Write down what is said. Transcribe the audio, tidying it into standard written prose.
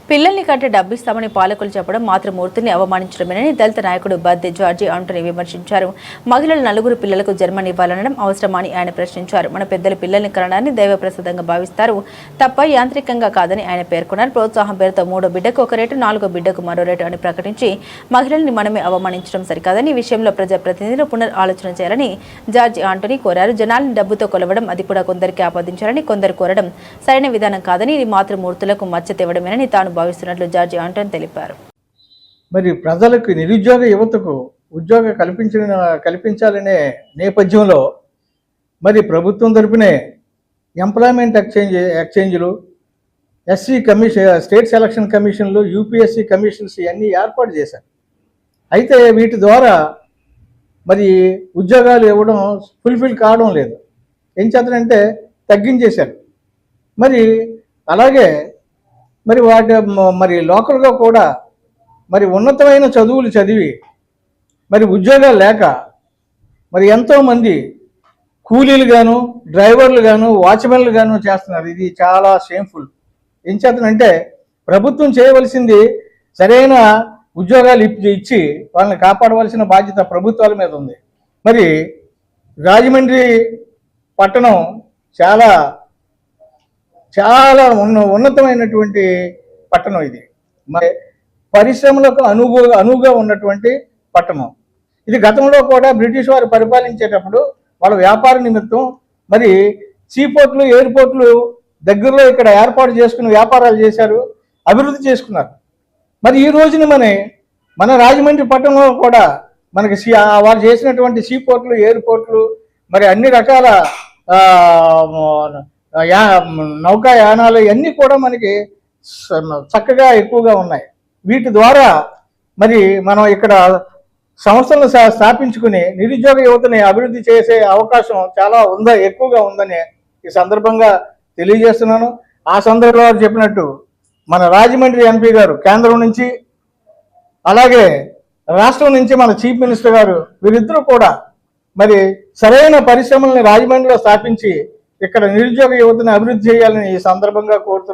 పిల్లల్ని కంటే డబ్బిస్తామని పాలకులు చెప్పడం మాతృమూర్తిని అవమానించడమేనని దళిత నాయకుడు బద్దె జార్జి ఆంటోనీ విమర్శించారు. మహిళలు 4 పిల్లలకు జన్మనివ్వాలనడం అవసరమా అని ఆయన ప్రశ్నించారు. మన పెద్దలు పిల్లల్ని కనడాన్ని దైవప్రసాదంగా భావిస్తారు తప్ప యాంత్రికంగా కాదని ఆయన పేర్కొన్నారు. ప్రోత్సాహం పేరుతో 3వ బిడ్డకు ఒక రేటు, 4వ బిడ్డకు మరో రేటు అని ప్రకటించి మహిళల్ని మనమే అవమానించడం సరికాదని ఈ విషయంలో ప్రజాప్రతినిధులు పునరాలోచన చేయాలని జార్జి ఆంటోనీ కోరారు. జనాల్ని డబ్బుతో కొలవడం అది కూడా కొందరికి ఆపాదించాలని కొందరు కోరడం సరైన విధానం కాదని ఇది మాతృమూర్తులకు మచ్చ తేవడమేనని తాను భావిస్తున్నట్లు జార్జి ఆంటోనీ తెలిపారు. మరి ప్రజలకు నిరుద్యోగ యువతకు ఉద్యోగ కల్పించాలనే నేపథ్యంలో మరి ప్రభుత్వం తరపునే ఎంప్లాయ్మెంట్ ఎక్స్చేంజ్లు, ఎస్సీ కమిషన్, స్టేట్ సెలక్షన్ కమిషన్లు, యూపీఎస్సీ కమిషన్స్ ఇవన్నీ ఏర్పాటు చేశారు. అయితే వీటి ద్వారా మరి ఉద్యోగాలు ఇవ్వడం ఫుల్ఫిల్ కావడం లేదు. ఏం చేస్తారంటే తగ్గించేశారు. మరి అలాగే మరి మరి లోకల్గా కూడా మరి ఉన్నతమైన చదువులు చదివి మరి ఉద్యోగాలు లేక మరి ఎంతోమంది కూలీలు గాను, డ్రైవర్లు గాను, వాచ్మెన్లు గాను చేస్తున్నారు. ఇది చాలా షేమ్ఫుల్. ఏం చేతనంటే ప్రభుత్వం చేయవలసింది సరైన ఉద్యోగాలు ఇచ్చి వాళ్ళని కాపాడవలసిన బాధ్యత ప్రభుత్వాల మీద ఉంది. మరి రాజమండ్రి పట్టణం చాలా చాలా ఉన్నతమైనటువంటి పట్టణం ఇది. మరి పరిశ్రమలకు అనువుగా ఉన్నటువంటి పట్టణం ఇది. గతంలో కూడా బ్రిటిష్ వారు పరిపాలించేటప్పుడు వాళ్ళ వ్యాపార నిమిత్తం మరి సీపోర్ట్లు, ఎయిర్పోర్ట్లు దగ్గరలో ఇక్కడ ఏర్పాటు చేసుకుని వ్యాపారాలు చేశారు, అభివృద్ధి చేసుకున్నారు. మరి ఈ రోజున మన రాజమండ్రి పట్టణంలో కూడా మనకి వారు చేసినటువంటి సీపోర్ట్లు, ఎయిర్పోర్ట్లు, మరి అన్ని రకాల నౌకాయానాలు ఇవన్నీ కూడా మనకి చక్కగా ఎక్కువగా ఉన్నాయి. వీటి ద్వారా మరి మనం ఇక్కడ సంస్థలను స్థాపించుకుని నిరుద్యోగ యువతని అభివృద్ధి చేసే అవకాశం చాలా ఎక్కువగా ఉందని ఈ సందర్భంగా తెలియజేస్తున్నాను. ఆ సందర్భంలో చెప్పినట్టు మన రాజమండ్రి ఎంపీ గారు కేంద్రం నుంచి, అలాగే రాష్ట్రం నుంచి మన చీఫ్ మినిస్టర్ గారు వీరిద్దరూ కూడా మరి సరైన పరిశ్రమల్ని రాజమండ్రిలో స్థాపించి ఇక్కడ నిరుద్యోగ యువతని అభివృద్ధి చేయాలని ఈ సందర్భంగా కోరుతున్నాను.